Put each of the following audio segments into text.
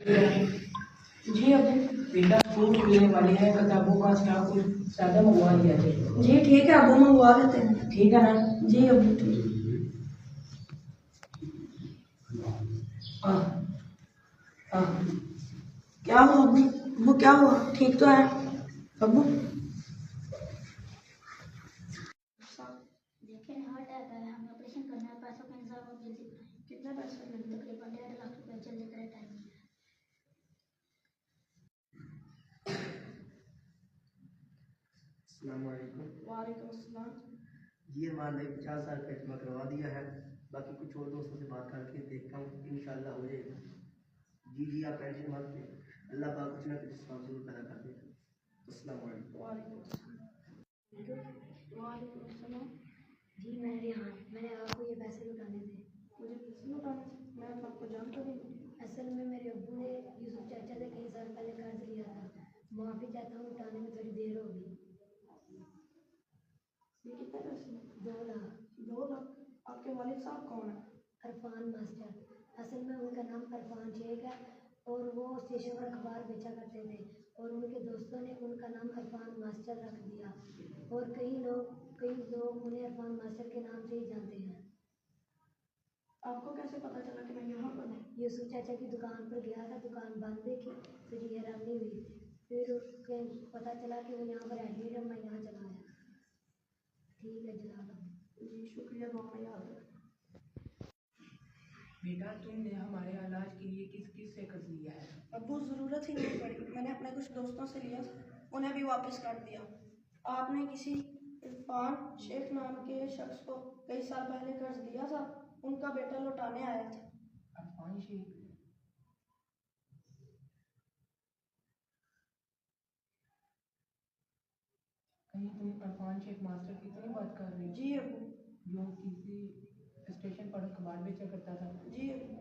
जी अबू। बेटा फ्रूट लेने वाली है, किताबों का स्टॉक कुछ ज़्यादा मंगवा लिया थे। जी ठीक है अबू, मंगवा लेते हैं। ठीक है ना? जी अबू ठीक। हाँ हाँ। क्या हुआ अबू? अबू क्या हुआ? ठीक तो है अबू? देखिए हार्ट अटैक है, हमें ऑपरेशन करना है, पैसों का इंतजाम आप जल्दी कराएं। कितने पैसे लगेंगे? तकरीबन 1.5 लाख रुपए, जल्दी करें, टाइम नहीं है। अस्सलाम वालेकुम। वालेकुम अस्सलाम। जी हमारा नई 50,000 का जमा करवा दिया है, बाकी कुछ और दोस्तों से बात करके देखता हूँ, इंशाल्लाह हो जाएगा। जी जी आप टेंशन मत लें, अल्लाह पाक कुछ ना कुछ सवाब जरूर पैदा कर देगा। अस्सलाम वालेकुम। वालेकुम अस्सलाम। जी मैं रेहान, मैंने आपको ये पैसे लौटाने थे। मुझे किसी ने बताया? मैं तो आपको जानता नहीं। असल में मेरे अब्बू ने यूसुफ चाचा से कई साल पहले कर्ज लिया था, माफ़ी चाहता हूँ, लौटाने में थोड़ी देर होगी। ये कितने पैसे? 2 लाख। 2 लाख? आपके वालिद साहब कौन है? अरफान मास्टर, असल में उनका नाम अरफान शेख है और वो स्टेशन पर अखबार बेचा करते थे और उनके दोस्तों ने उनका नाम अरफान मास्टर रख दिया और कई लोग उन्हें अरफान मास्टर के नाम से ही जानते हैं। आपको कैसे पता चला कि मैं यहाँ पर हूँ? यूसुफ चाचा की दुकान पर गया था, दुकान बंद देखी, फिर ये हैरानी हुई, फिर उसके पता चला कि वो यहाँ पर एडमिट है, मैं यहाँ चला आया। ठीक है जनाब। जी शुक्रिया, दुआ में याद रखें। बेटा तुमने हमारे इलाज के लिए किस किस से कर्ज लिया है? अब्बू ज़रूरत ही नहीं पड़ी, मैंने अपने कुछ दोस्तों से लिया था, उन्हें भी वापस कर दिया। आपने किसी इरफान शेख नाम के शख्स को कई साल पहले कर्ज दिया था, उनका बेटा लौटाने आया था। अरफान शेख? कहीं तुम अरफान शेख मास्टर की तो नहीं बात कर रही? जी अब्बू। जो किसी स्टेशन पर अखबार बेचा करता था? जी अब्बू।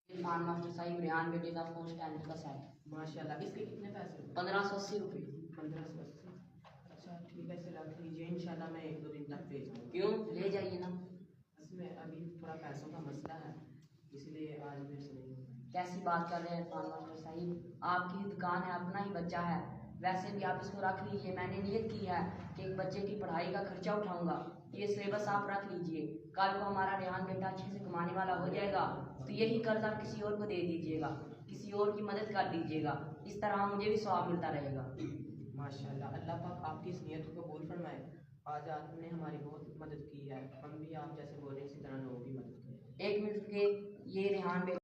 इरफान मास्टर साहिब रेहान बेटे का फोन स्टैंड का सेट। माशाल्लाह। इसके कितने पैसे? 1580 रुपये। 1580। अच्छा ठीक है, इसे रख लीजिए, इंशाल्लाह मैं 1-2 दिन तक भेज दूँगा। क्यों, ले जाइए ना। इसमें अभी थोड़ा पैसों का मसला है, इसलिए आज मेरे से नहीं होगा। कैसी बात कर रहे हैं इरफान मास्टर साहिब, आपकी ही दुकान है, अपना ही बच्चा है, वैसे भी आप इसको रख लीजिए। मैंने नियत की है कि एक बच्चे की पढ़ाई का खर्चा उठाऊंगा, ये सिलेबस आप रख लीजिए। कल को हमारा रेहान बेटा अच्छे से कमाने वाला हो जाएगा तो यही कर्ज आप किसी और को दे दीजिएगा, किसी और की मदद कर दीजिएगा, इस तरह मुझे भी सवाब मिलता रहेगा। माशाल्लाह, अल्लाह पाक आपकी इस नियत को कबूल फरमाए। आज आपने हमारी बहुत मदद की है, हम भी आप जैसे बोल रहे हैं इसी तरह लोगों की मदद करें। 1 मिनट के, ये रेहान बेटा